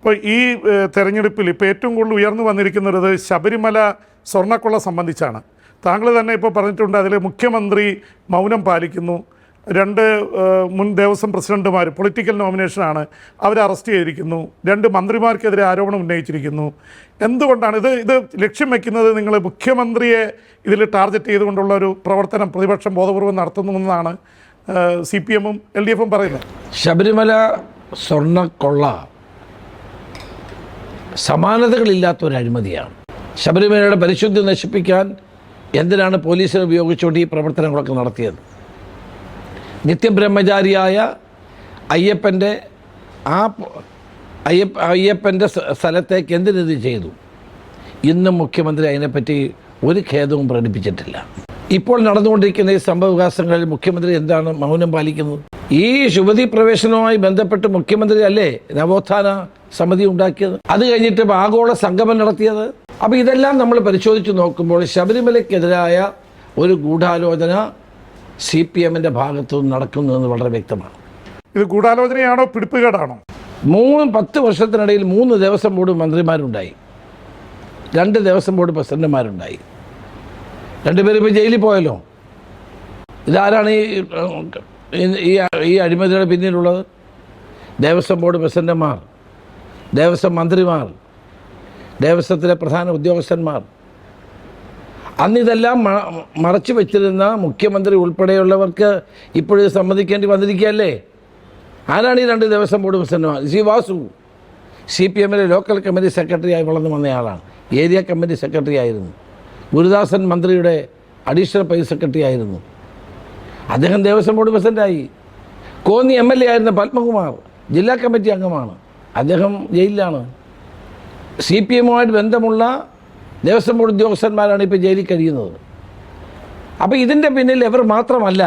ഇപ്പോൾ ഈ തെരഞ്ഞെടുപ്പിൽ ഇപ്പോൾ ഏറ്റവും കൂടുതൽ ഉയർന്നു വന്നിരിക്കുന്നത് ശബരിമല സ്വർണ്ണക്കൊള്ള സംബന്ധിച്ചാണ്. താങ്കൾ തന്നെ ഇപ്പോൾ പറഞ്ഞിട്ടുണ്ട്, അതിൽ മുഖ്യമന്ത്രി മൗനം പാലിക്കുന്നു. 2 മുൻ ദേവസ്വം പ്രസിഡന്റുമാർ പൊളിറ്റിക്കൽ നോമിനേഷനാണ്, അവരെ അറസ്റ്റ് ചെയ്തിരിക്കുന്നു. 2 മന്ത്രിമാർക്കെതിരെ ആരോപണം ഉന്നയിച്ചിരിക്കുന്നു. എന്തുകൊണ്ടാണ് ഇത് ലക്ഷ്യം വയ്ക്കുന്നത്? നിങ്ങൾ മുഖ്യമന്ത്രിയെ ഇതിൽ ടാർഗറ്റ് ചെയ്തുകൊണ്ടുള്ള ഒരു പ്രവർത്തനം പ്രതിപക്ഷം ബോധപൂർവം നടത്തുന്നുവെന്നാണ് CPM-ഉം LDF-ഉം പറയുന്നത്. ശബരിമല സ്വർണ്ണക്കൊള്ള സമാനതകളില്ലാത്തൊരു അഴിമതിയാണ്. ശബരിമലയുടെ പരിശുദ്ധി നശിപ്പിക്കാൻ എന്തിനാണ് പോലീസിനെ ഉപയോഗിച്ചുകൊണ്ട് ഈ പ്രവർത്തനങ്ങളൊക്കെ നടത്തിയത്? നിത്യബ്രഹ്മചാരിയായ അയ്യപ്പൻ്റെ സ്ഥലത്തേക്ക് എന്തിനിത് ചെയ്തു? ഇന്നും മുഖ്യമന്ത്രി അതിനെപ്പറ്റി ഒരു ഖേദവും പ്രകടിപ്പിച്ചിട്ടില്ല. ഇപ്പോൾ നടന്നുകൊണ്ടിരിക്കുന്ന ഈ സംഭവവികാസങ്ങളിൽ മുഖ്യമന്ത്രി എന്താണ് മൗനം പാലിക്കുന്നത്? ഈ ശുഭതി പ്രവേശനവുമായി ബന്ധപ്പെട്ട് മുഖ്യമന്ത്രി അല്ലേ നവോത്ഥാന സമിതി ഉണ്ടാക്കിയത്? അത് കഴിഞ്ഞിട്ട് ആഗോള സംഗമം നടത്തിയത്. അപ്പോൾ ഇതെല്ലാം നമ്മൾ പരിശോധിച്ച് നോക്കുമ്പോൾ ശബരിമലയ്ക്കെതിരായ ഒരു ഗൂഢാലോചന CPM-ൻ്റെ ഭാഗത്തു നിന്ന് നടക്കുന്നു എന്ന് വളരെ വ്യക്തമാണ്. ഇത് ഗൂഢാലോചനയാണോ പിടിപ്പുകേടാണോ? 10 വർഷത്തിനിടയിൽ 3 ദേവസ്വം ബോർഡ് മന്ത്രിമാരുണ്ടായി, 2 ദേവസ്വം ബോർഡ് പ്രസിഡന്റുമാരുണ്ടായി. 2 പേരും ഇപ്പോൾ ജയിലിൽ പോയല്ലോ. ഇതാരാണ് ഈ അഴിമതിയുടെ പിന്നിലുള്ളത്? ദേവസ്വം ബോർഡ് പ്രസിഡന്റുമാർ, ദേവസ്വം മന്ത്രിമാർ, ദേവസ്വത്തിലെ പ്രധാന ഉദ്യോഗസ്ഥന്മാർ. അന്നിതെല്ലാം മറച്ചു വെച്ചിരുന്ന മുഖ്യമന്ത്രി ഉൾപ്പെടെയുള്ളവർക്ക് ഇപ്പോഴും സമ്മതിക്കേണ്ടി വന്നിരിക്കുകയല്ലേ? ആരാണ് ഈ 2 ദേവസ്വം ബോർഡ് പ്രസിഡന്റുമാർ? വാസു CPM-ലെ ലോക്കൽ കമ്മിറ്റി സെക്രട്ടറിയായി വളർന്നു വന്നയാളാണ്. ഏരിയ കമ്മിറ്റി സെക്രട്ടറി ആയിരുന്നു. ഗുരുദാസൻ മന്ത്രിയുടെ അഡീഷണൽ പ്രൈവറ്റ് സെക്രട്ടറി ആയിരുന്നു. അദ്ദേഹം ദേവസ്വം ബോർഡ് പ്രസിഡന്റായി. കോന്നി MLA ആയിരുന്ന പത്മകുമാർ ജില്ലാ കമ്മിറ്റി അംഗമാണ്. അദ്ദേഹം ജയിലിലാണ്. CPM-ഉമായിട്ട് ബന്ധമുള്ള ദേവസ്വം ബോർഡ് ഉദ്യോഗസ്ഥന്മാരാണ് ഇപ്പോൾ ജയിലിൽ കഴിയുന്നത്. അപ്പോൾ ഇതിൻ്റെ പിന്നിൽ ഇവർ മാത്രമല്ല,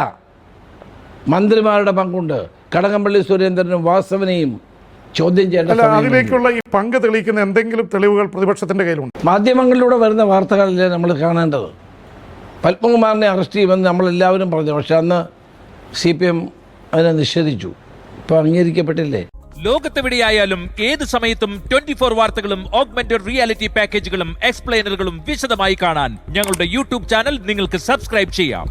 മന്ത്രിമാരുടെ പങ്കുണ്ട്. കടകംപള്ളി സുരേന്ദ്രനും വാസവനെയും ചോദ്യം ചെയ്യേണ്ട. അതിലേക്കുള്ള ഈ പങ്ക് തെളിയിക്കുന്ന എന്തെങ്കിലും തെളിവുകൾ പ്രതിപക്ഷത്തിൻ്റെ കയ്യിലുണ്ട്? മാധ്യമങ്ങളിലൂടെ വരുന്ന വാർത്തകളല്ലേ നമ്മൾ കാണേണ്ടത്. പത്മകുമാറിനെ അറസ്റ്റ് ചെയ്യുമെന്ന് നമ്മളെല്ലാവരും പറഞ്ഞു, പക്ഷെ അന്ന് CPM അതിനെ നിഷേധിച്ചു. ഇപ്പോൾ അംഗീകരിക്കപ്പെട്ടില്ലേ? ലോകത്തെവിടെയായാലും ഏത് സമയത്തും 24 വാർത്തകളും ഓഗ്മെന്റഡ് റിയാലിറ്റി പാക്കേജുകളും എക്സ്പ്ലെയിനറുകളും വിശദമായി കാണാൻ ഞങ്ങളുടെ YouTube ചാനൽ നിങ്ങൾക്ക് സബ്സ്ക്രൈബ് ചെയ്യാം.